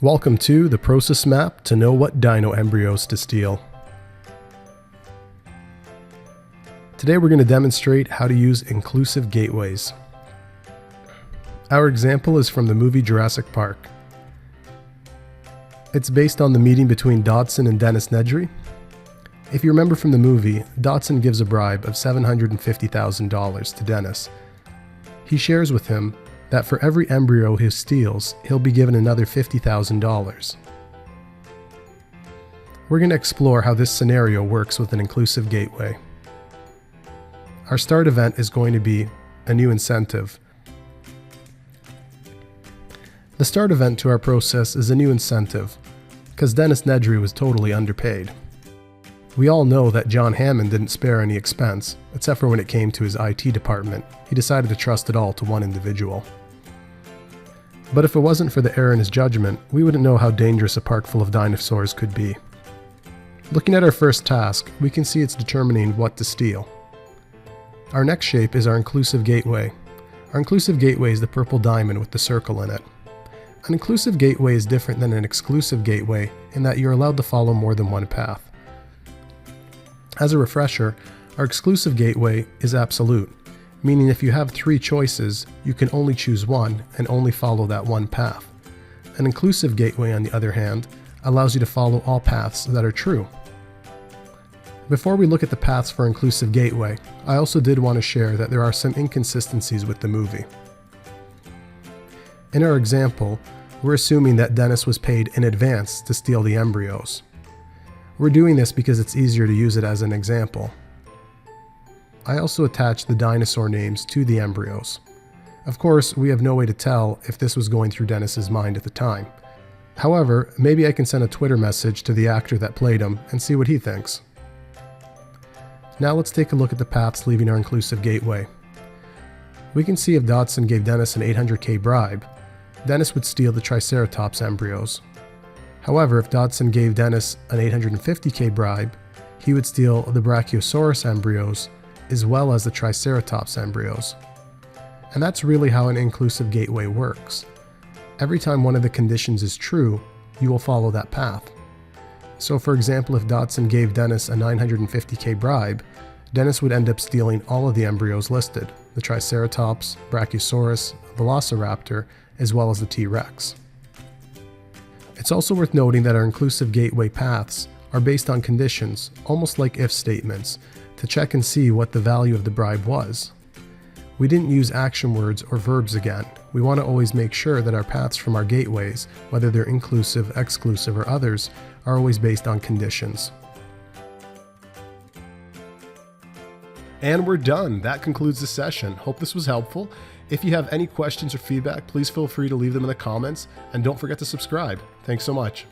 Welcome to the process map to know what dino embryos to steal. Today we're going to demonstrate how to use inclusive gateways. Our example is from the movie Jurassic Park. It's based on the meeting between Dodson and Dennis Nedry. If you remember from the movie, Dodson gives a bribe of $750,000 to Dennis. He shares with him that for every embryo he steals, he'll be given another $50,000. We're going to explore how this scenario works with an inclusive gateway. Our start event is going to be a new incentive. The start event to our process is a new incentive, because Dennis Nedry was totally underpaid. We all know that John Hammond didn't spare any expense, except for when it came to his IT department. He decided to trust it all to one individual. But if it wasn't for the error in his judgment, we wouldn't know how dangerous a park full of dinosaurs could be. Looking at our first task, we can see it's determining what to steal. Our next shape is our inclusive gateway. Our inclusive gateway is the purple diamond with the circle in it. An inclusive gateway is different than an exclusive gateway in that you're allowed to follow more than one path. As a refresher, our exclusive gateway is absolute, meaning if you have 3 choices, you can only choose one and only follow that one path. An inclusive gateway, on the other hand, allows you to follow all paths that are true. Before we look at the paths for inclusive gateway, I also did want to share that there are some inconsistencies with the movie. In our example, we're assuming that Dennis was paid in advance to steal the embryos. We're doing this because it's easier to use it as an example. I also attached the dinosaur names to the embryos. Of course, we have no way to tell if this was going through Dennis's mind at the time. However, maybe I can send a Twitter message to the actor that played him and see what he thinks. Now let's take a look at the paths leaving our inclusive gateway. We can see if Dodson gave Dennis an $800K bribe, Dennis would steal the Triceratops embryos. However, if Dodson gave Dennis an $850K bribe, he would steal the Brachiosaurus embryos as well as the Triceratops embryos. And that's really how an inclusive gateway works. Every time one of the conditions is true, you will follow that path. So for example, if Dodson gave Dennis a $950K bribe, Dennis would end up stealing all of the embryos listed, the Triceratops, Brachiosaurus, Velociraptor, as well as the T-Rex. It's also worth noting that our inclusive gateway paths are based on conditions, almost like if statements, to check and see what the value of the bribe was. We didn't use action words or verbs again. We want to always make sure that our paths from our gateways, whether they're inclusive, exclusive, or others, are always based on conditions. And we're done. That concludes the session. Hope this was helpful. If you have any questions or feedback, please feel free to leave them in the comments, and don't forget to subscribe. Thanks so much.